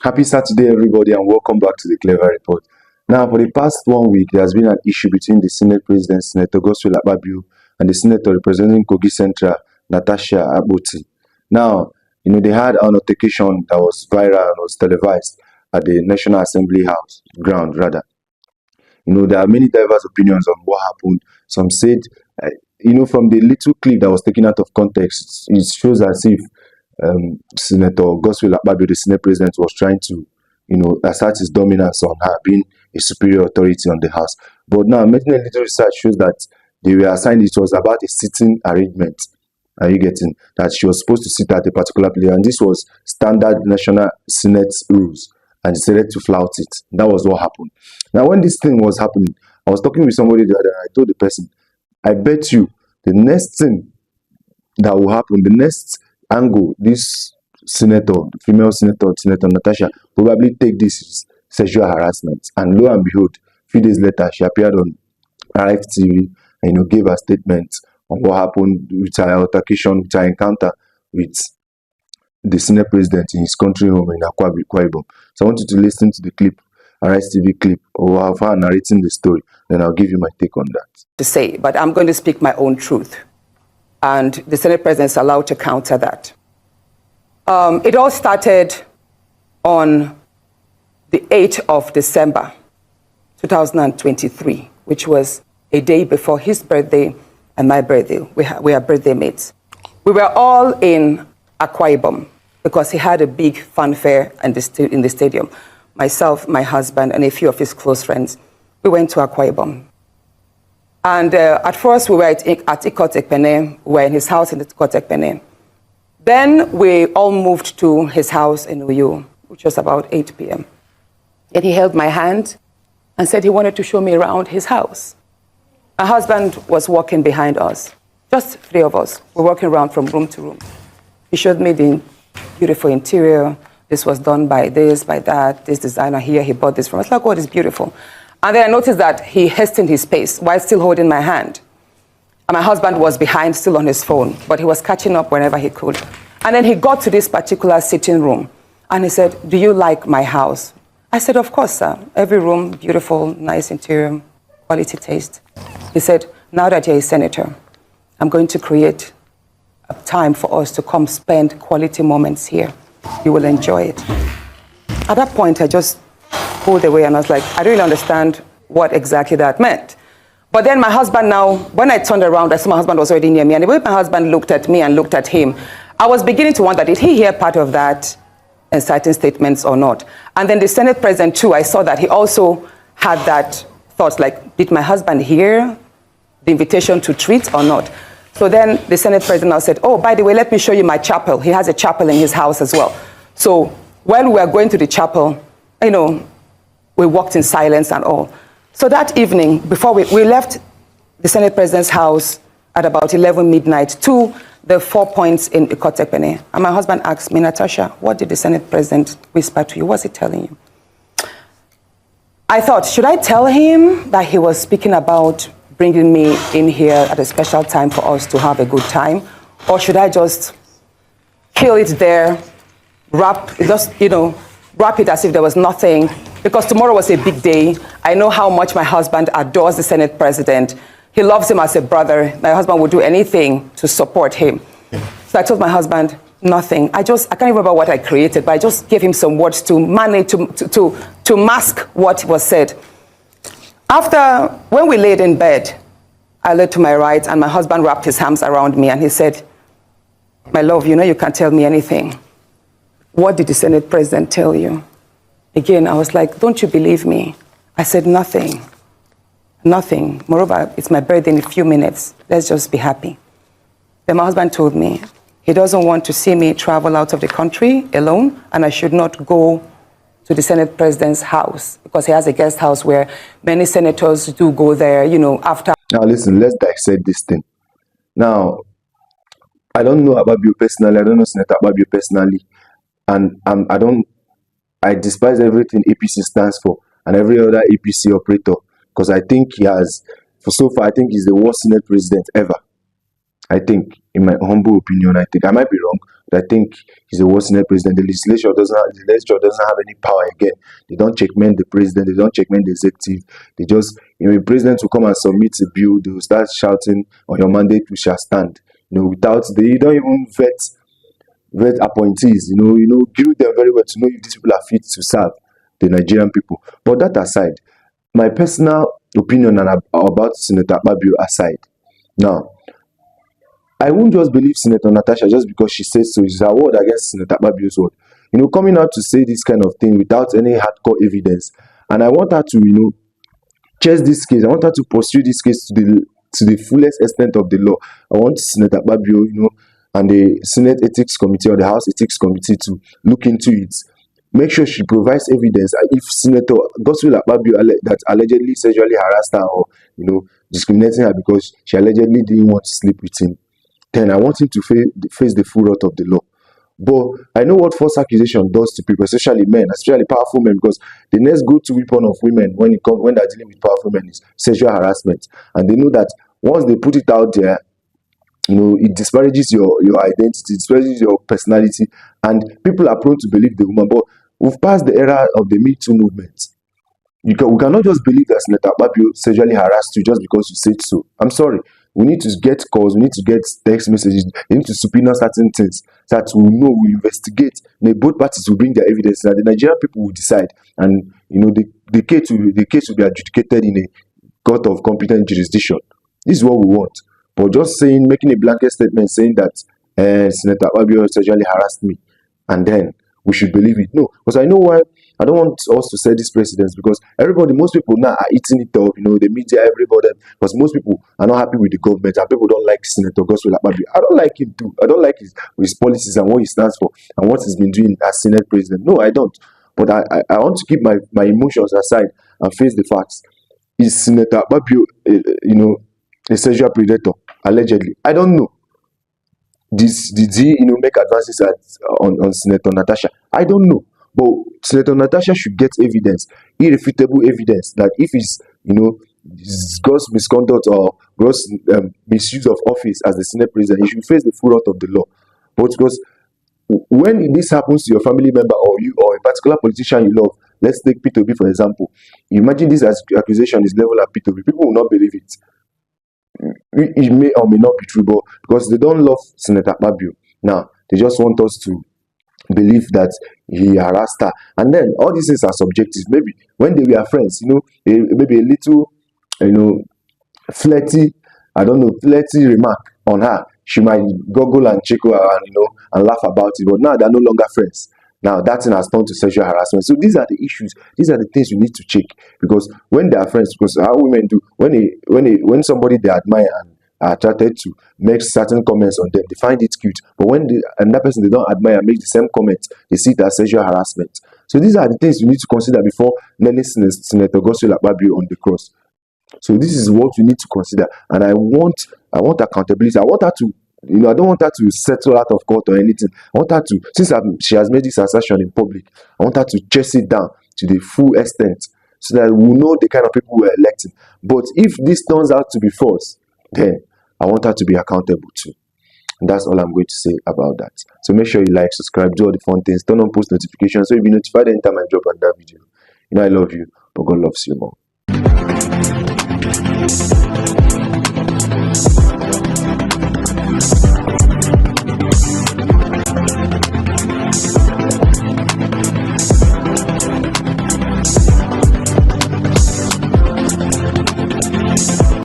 Happy Saturday, everybody, and welcome back to the Clever Report. Now, for the past 1 week, there has been an issue between the Senate President, Senator Godswill Akpabio, and the Senator representing Kogi Central, Natasha Akpoti. Now, they had an altercation that was viral and was televised at the National Assembly House ground, rather. There are many diverse opinions on what happened. Some said, from the little clip that was taken out of context, it shows as if Senator Godswill Akpabio, the Senate President, was trying to, assert his dominance on her being a superior authority on the House. But now, making a little research shows that they were assigned, it was about a sitting arrangement. Are you getting that she was supposed to sit at a particular place, and this was standard National Senate rules, and decided to flout it. That was what happened. Now, when this thing was happening, I was talking with somebody the other day. I told the person, I bet you the next thing that will happen, the next angle, this senator, female senator, Senator Natasha, probably take this as sexual harassment. And lo and behold, a few days later, she appeared on RF TV and gave a statement on what happened with her altercation, with her encounter with the Senate President in his country home in Akwa-Ibom. So I want you to listen to the clip, RF TV clip, of her narrating the story. Then I'll give you my take on that. To say, but I'm going to speak my own truth. And the Senate President is allowed to counter that. It all started on the 8th of December, 2023, which was a day before his birthday and my birthday. We are birthday mates. We were all in Akwa-Ibom because he had a big fanfare in the stadium. Myself, my husband, and a few of his close friends, we went to Akwa-Ibom. And at first, we were at Ikot-Ekpene. We were in his house in Ikot-Ekpene. Then we all moved to his house in Uyo, which was about 8 p.m. And he held my hand and said he wanted to show me around his house. My husband was walking behind us, just 3 of us. We're walking around from room to room. He showed me the beautiful interior. This was done by this, by that, this designer here, he bought this from us. Like, oh, it's beautiful. And then I noticed that he hastened his pace while still holding my hand. And my husband was behind, still on his phone, but he was catching up whenever he could. And then he got to this particular sitting room, and he said, "Do you like my house?" I said, "Of course, sir. Every room, beautiful, nice interior, quality taste." He said, "Now that you're a senator, I'm going to create a time for us to come spend quality moments here. You will enjoy it." At that point, I just pulled away, and I was like, I don't really understand what exactly that meant. But then my husband now, when I turned around, I saw my husband was already near me, and the way my husband looked at me and looked at him, I was beginning to wonder, did he hear part of that inciting statements or not? And then the Senate President too, I saw that he also had that thought, like, did my husband hear the invitation to treat or not? So then the Senate President now said, "Oh, by the way, let me show you my chapel." He has a chapel in his house as well. So while we were going to the chapel, we walked in silence and all. So that evening, before we left the Senate President's house at about 11 midnight to the 4 points in Ikot-Ekpene. And my husband asked me, "Natasha, what did the Senate President whisper to you? What's he telling you?" I thought, should I tell him that he was speaking about bringing me in here at a special time for us to have a good time? Or should I just kill it there, wrap it as if there was nothing? Because tomorrow was a big day. I know how much my husband adores the Senate President. He loves him as a brother. My husband would do anything to support him. So I told my husband, nothing. I can't remember what I created, but I just gave him some words to manage, to mask what was said. After, when we laid in bed, I lay to my right, and my husband wrapped his arms around me, and he said, "My love, you can't tell me anything. What did the Senate President tell you?" Again, I was like, "Don't you believe me?" I said, "Nothing. Nothing. Moreover, it's my birthday in a few minutes. Let's just be happy." Then my husband told me he doesn't want to see me travel out of the country alone, and I should not go to the Senate President's house because he has a guest house where many senators do go there, after. Now listen, let's dissect this thing. Now, I don't know Akpabio personally. I don't know Senator Akpabio personally. And I despise everything APC stands for and every other APC operator, because I think so far, I think he's the worst Senate President ever. I think, in my humble opinion, I think I might be wrong, But I think he's the worst Senate president. The legislature doesn't have any power again. They don't checkmate the president. They don't checkmate the executive. They just, the president will come and submit a bill. They will start shouting, on your mandate we shall stand. Without, they don't even vet appointees, grill them very well to know if these people are fit to serve the Nigerian people. But that aside, my personal opinion about Senator Akpabio aside, now, I won't just believe Senator Natasha just because she says so. It's her word against Senator Akpabio's word. Coming out to say this kind of thing without any hardcore evidence. And I want her to, chase this case. I want her to pursue this case to the fullest extent of the law. I want Senator Akpabio, and the Senate Ethics Committee or the House Ethics Committee to look into it. Make sure she provides evidence. If Senator Godswill Akpabio that allegedly sexually harassed her or discriminating her because she allegedly didn't want to sleep with him, then I want him to face the full wrath of the law. But I know what false accusation does to people, especially men, especially powerful men, because the next go-to weapon of women when they're dealing with powerful men is sexual harassment. And they know that once they put it out there, it disparages your identity, it disparages your personality, and people are prone to believe the woman. But we've passed the era of the Me Too movement. We cannot just believe that Senator Akpabio sexually harassed you just because you said so. I'm sorry. We need to get calls, we need to get text messages, we need to subpoena certain things so that we investigate. Both parties will bring their evidence, and the Nigerian people will decide. And the case will be adjudicated in a court of competent jurisdiction. This is what we want. But just making a blanket statement saying that Senator Akpabio sexually harassed me, and then we should believe it. No, because I know why. I don't want us to set this precedence, because most people now are eating it up, the media, everybody, because most people are not happy with the government, and people don't like Senator Godswill Akpabio. I don't like him too. I don't like his policies and what he stands for and what he's been doing as Senate President. No, I don't. But I want to keep my emotions aside and face the facts. Is Senator Akpabio, a sexual predator, allegedly? I don't know. Did he, make advances on Senator Natasha? I don't know. But Senator Natasha should get evidence, irrefutable evidence, that if it's, gross misconduct or gross misuse of office as the Senate President, he should face the full wrath of the law. But because when this happens to your family member or you or a particular politician you love, let's take P2B for example. Imagine this accusation is leveled at P2B. People will not believe it. It may or may not be true, but because they don't love Senator Akpabio, now they just want us to believe that he harassed her. And then all these things are subjective. Maybe when they were friends, maybe a little, flirty remark on her, she might goggle and chuckle and laugh about it. But now they're no longer friends. Now that thing has turned to sexual harassment. So these are the issues. These are the things you need to check, because when they are friends, because how women do when somebody they admire and are attracted to make certain comments on them, they find it cute. But when another person they don't admire makes the same comment, they see it as sexual harassment. So these are the things you need to consider before letting Senator Godswill Akpabio on the cross. So this is what we need to consider. And I want accountability. I want her to, I don't want her to settle out of court or anything. I want her to, since she has made this assertion in public, I want her to chase it down to the full extent so that we know the kind of people we're electing. But if this turns out to be false, then I want her to be accountable too. And that's all I'm going to say about that. So make sure you like, subscribe, do all the fun things, turn on post notifications so you'll be notified anytime I drop another video. I love you, but God loves you more.